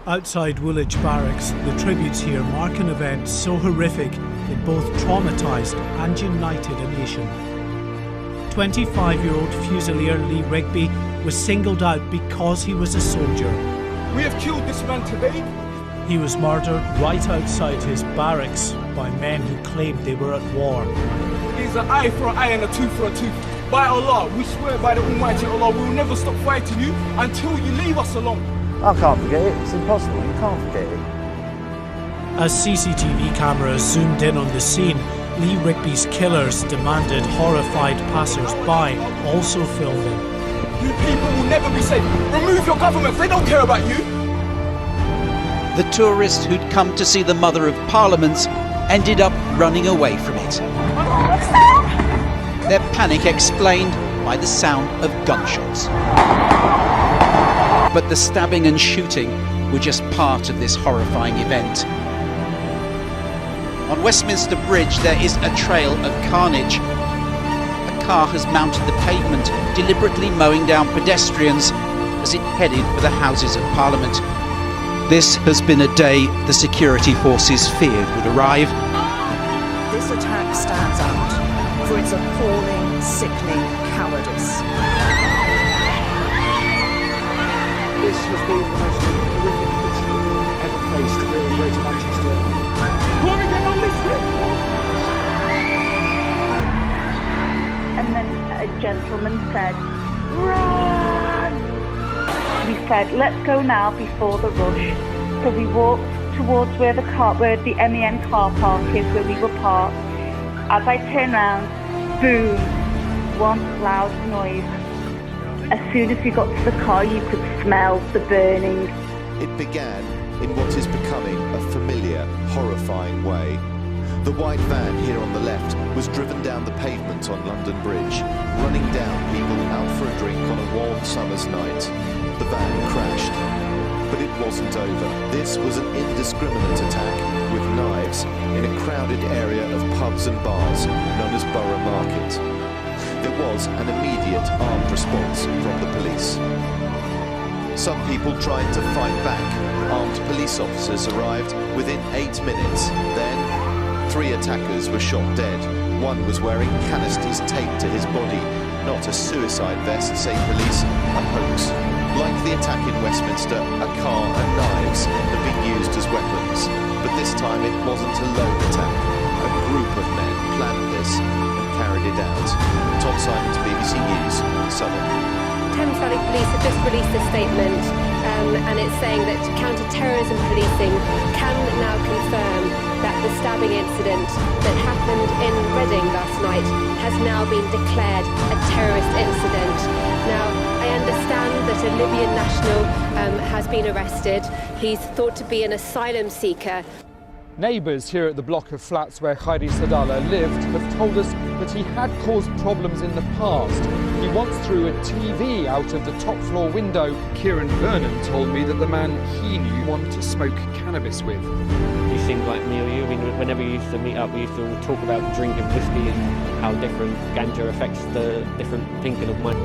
Outside Woolwich Barracks, the tributes here mark an event so horrific it both traumatised and united a nation. 25-year-old Fusilier Lee Rigby was singled out because he was a soldier. We have killed this man today. He was murdered right outside his barracks by men who claimed they were at war. It's an eye for an eye and a tooth for a tooth. By Allah, we swear by the Almighty Allah, we will never stop fighting you until you leave us alone. I can't forget it. It's impossible. You can't forget it. As CCTV cameras zoomed in on the scene, Lee Rigby's killers demanded horrified passers-by also film them. You people will never be safe. Remove your governments. They don't care about you. The tourists who'd come to see the Mother of Parliaments ended up running away from it. Their panic explained by the sound of gunshots. But the stabbing and shooting were just part of this horrifying event. On Westminster Bridge there is a trail of carnage. A car has mounted the pavement, deliberately mowing down pedestrians as it headed for the Houses of Parliament. This has been a day the security forces feared would arrive. This attack stands out for its appalling, sickening cowardice. This has been the most horrific incident we've ever faced here in Greater Manchester. Let me get on this way. And then a gentleman said, "Run!" We said, "Let's go now before the rush." So we walked towards where the MEN car park is, where we were parked. As I turned round, boom, one loud noise. As soon as we got to the car, you could smell the burning. It began in what is becoming a familiar, horrifying way. The white van here on the left was driven down the pavement on London Bridge, running down people out for a drink on a warm summer's night. The van crashed. But it wasn't over. This was an indiscriminate attack with knives in a crowded area of pubs and bars known as Borough Market. There was an immediate armed response from the police. Some people tried to fight back. Armed police officers arrived within 8 minutes. Then, 3 attackers were shot dead. One was wearing canisters taped to his body. Not a suicide vest, say police, a hoax. Like the attack in Westminster, a car and knives have been used as weapons. But this time it wasn't a lone attack. A group of men planned this and carried it out. Tom Simons, BBC News, Southwark. Thames Valley Police have just released a statement and it's saying that counter-terrorism policing can now confirm that the stabbing incident that happened in Reading last night has now been declared a terrorist incident. Now, I understand that a Libyan national has been arrested. He's thought to be an asylum seeker. Neighbours here at the block of flats where Khairi Sadala lived have told us that he had caused problems in the past. He once threw a TV out of the top floor window. Kieran Vernon told me that the man he knew wanted to smoke cannabis with. He seemed like me or you. I mean, whenever we used to meet up, we used to talk about drinking whiskey and how different ganja affects the different thinking of mind.